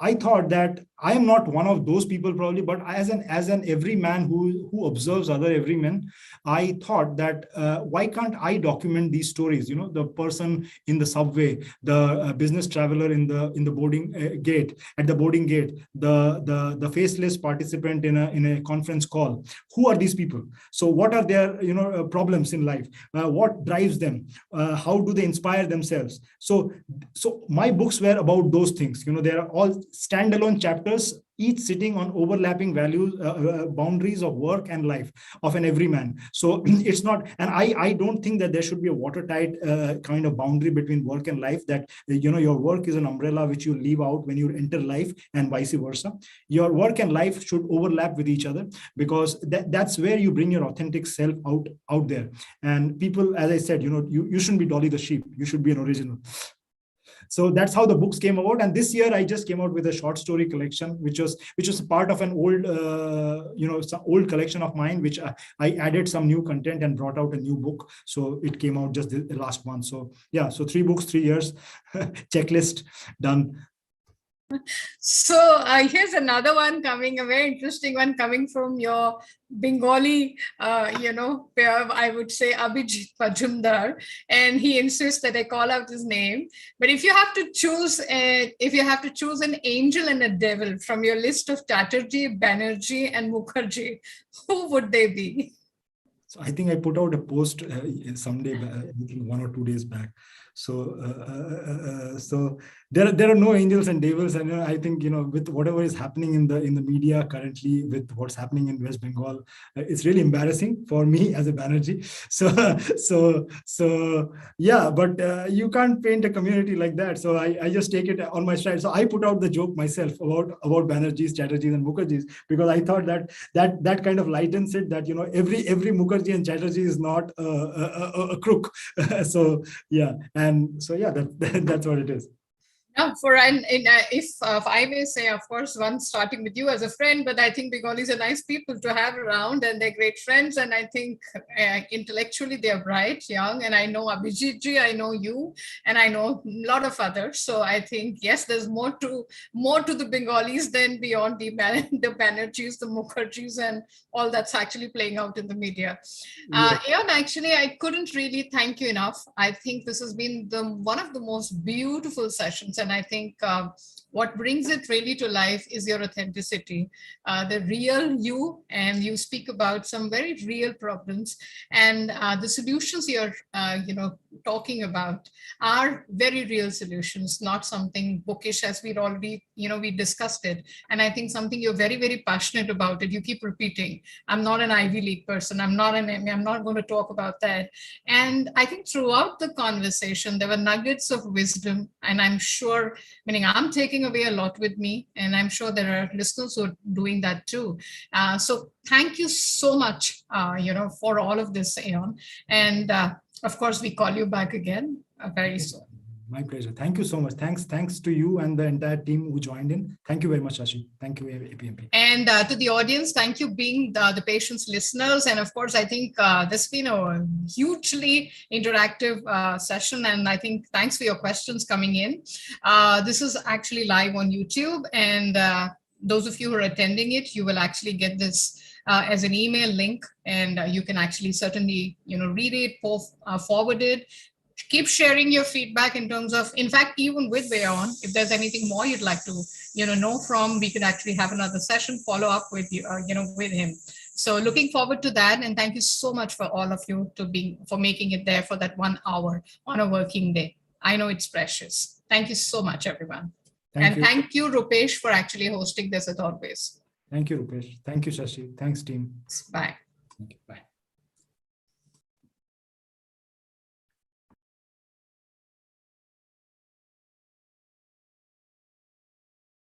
I thought that I am not one of those people probably, but as an everyman who observes other everymen, I thought that why can't I document these stories? The person in the subway, the business traveler in the boarding gate, at the boarding gate, the faceless participant in a conference call. Who are these people? So what are their problems in life? What drives them? How do they inspire themselves? So my books were about those things. They are all standalone chapters, each sitting on overlapping values, boundaries of work and life of an everyman. So it's not, and I don't think that there should be a watertight kind of boundary between work and life, that your work is an umbrella which you leave out when you enter life, and vice versa. Your work and life should overlap with each other, because that's where you bring your authentic self out there. And people, as I said, you shouldn't be Dolly the sheep, you should be an original. So that's how the books came about. And this year I just came out with a short story collection, which was part of an old some old collection of mine, which I added some new content and brought out a new book. So it came out just the last month. So yeah, so 3 books, 3 years, checklist done. So here's another one coming, a very interesting one coming from your Bengali, pair, I would say Abhijit Majumdar, and he insists that I call out his name. But if you have to choose, an angel and a devil from your list of Chatterjee, Banerjee, and Mukherjee, who would they be? So I think I put out a post someday, 1 or 2 days back. So so there are no angels and devils, and I think with whatever is happening in the media currently, with what's happening in West Bengal, it's really embarrassing for me as a Banerjee. So yeah, but you can't paint a community like that. So I just take it on my stride. So I put out the joke myself about Banerjees, Chatterjees, and Mukherjees, because I thought that kind of lightens it, that every Mukherjee and Chatterjee is not a crook. So yeah, and so yeah, that's what it is. No, if I may say, of course, one starting with you as a friend, but I think Bengalis are nice people to have around, and they're great friends. And I think intellectually they're bright, young. And I know Abhijit ji, I know you, and I know a lot of others. So I think yes, there's more to the Bengalis than beyond the Banerjees, the Mukherjees, and all that's actually playing out in the media. Ayan, actually, I couldn't really thank you enough. I think this has been one of the most beautiful sessions. And I think what brings it really to life is your authenticity, the real you, and you speak about some very real problems, and the solutions you're talking about are very real solutions, not something bookish, as we'd already we discussed it. And I think something you're very, very passionate about it. You keep repeating, I'm not an Ivy League person, I'm not going to talk about that. And I think throughout the conversation there were nuggets of wisdom, and I'm sure, meaning I'm taking away a lot with me, and I'm sure there are listeners who are doing that too. So thank you so much for all of this, Ayan. And of course we call you back again very soon. My pleasure. Thank you so much. Thanks to you and the entire team who joined in. Thank you very much, Shashi. Thank you, APMP. And to the audience, thank you being the patient's listeners. And of course, I think this has been a hugely interactive session. And I think thanks for your questions coming in. This is actually live on YouTube. And those of you who are attending it, you will actually get this as an email link. And you can actually certainly, read it, forward it. Keep sharing your feedback in terms of, in fact, even with Ayan, if there's anything more you'd like to, know from, we could actually have another session, follow up with you, with him. So looking forward to that. And thank you so much for all of you for making it there for that 1 hour on a working day. I know it's precious. Thank you so much, everyone. Thank you, Rupesh, for actually hosting this as always. Thank you, Rupesh. Thank you, Shashi. Thanks, team. Bye. Thank you. Bye.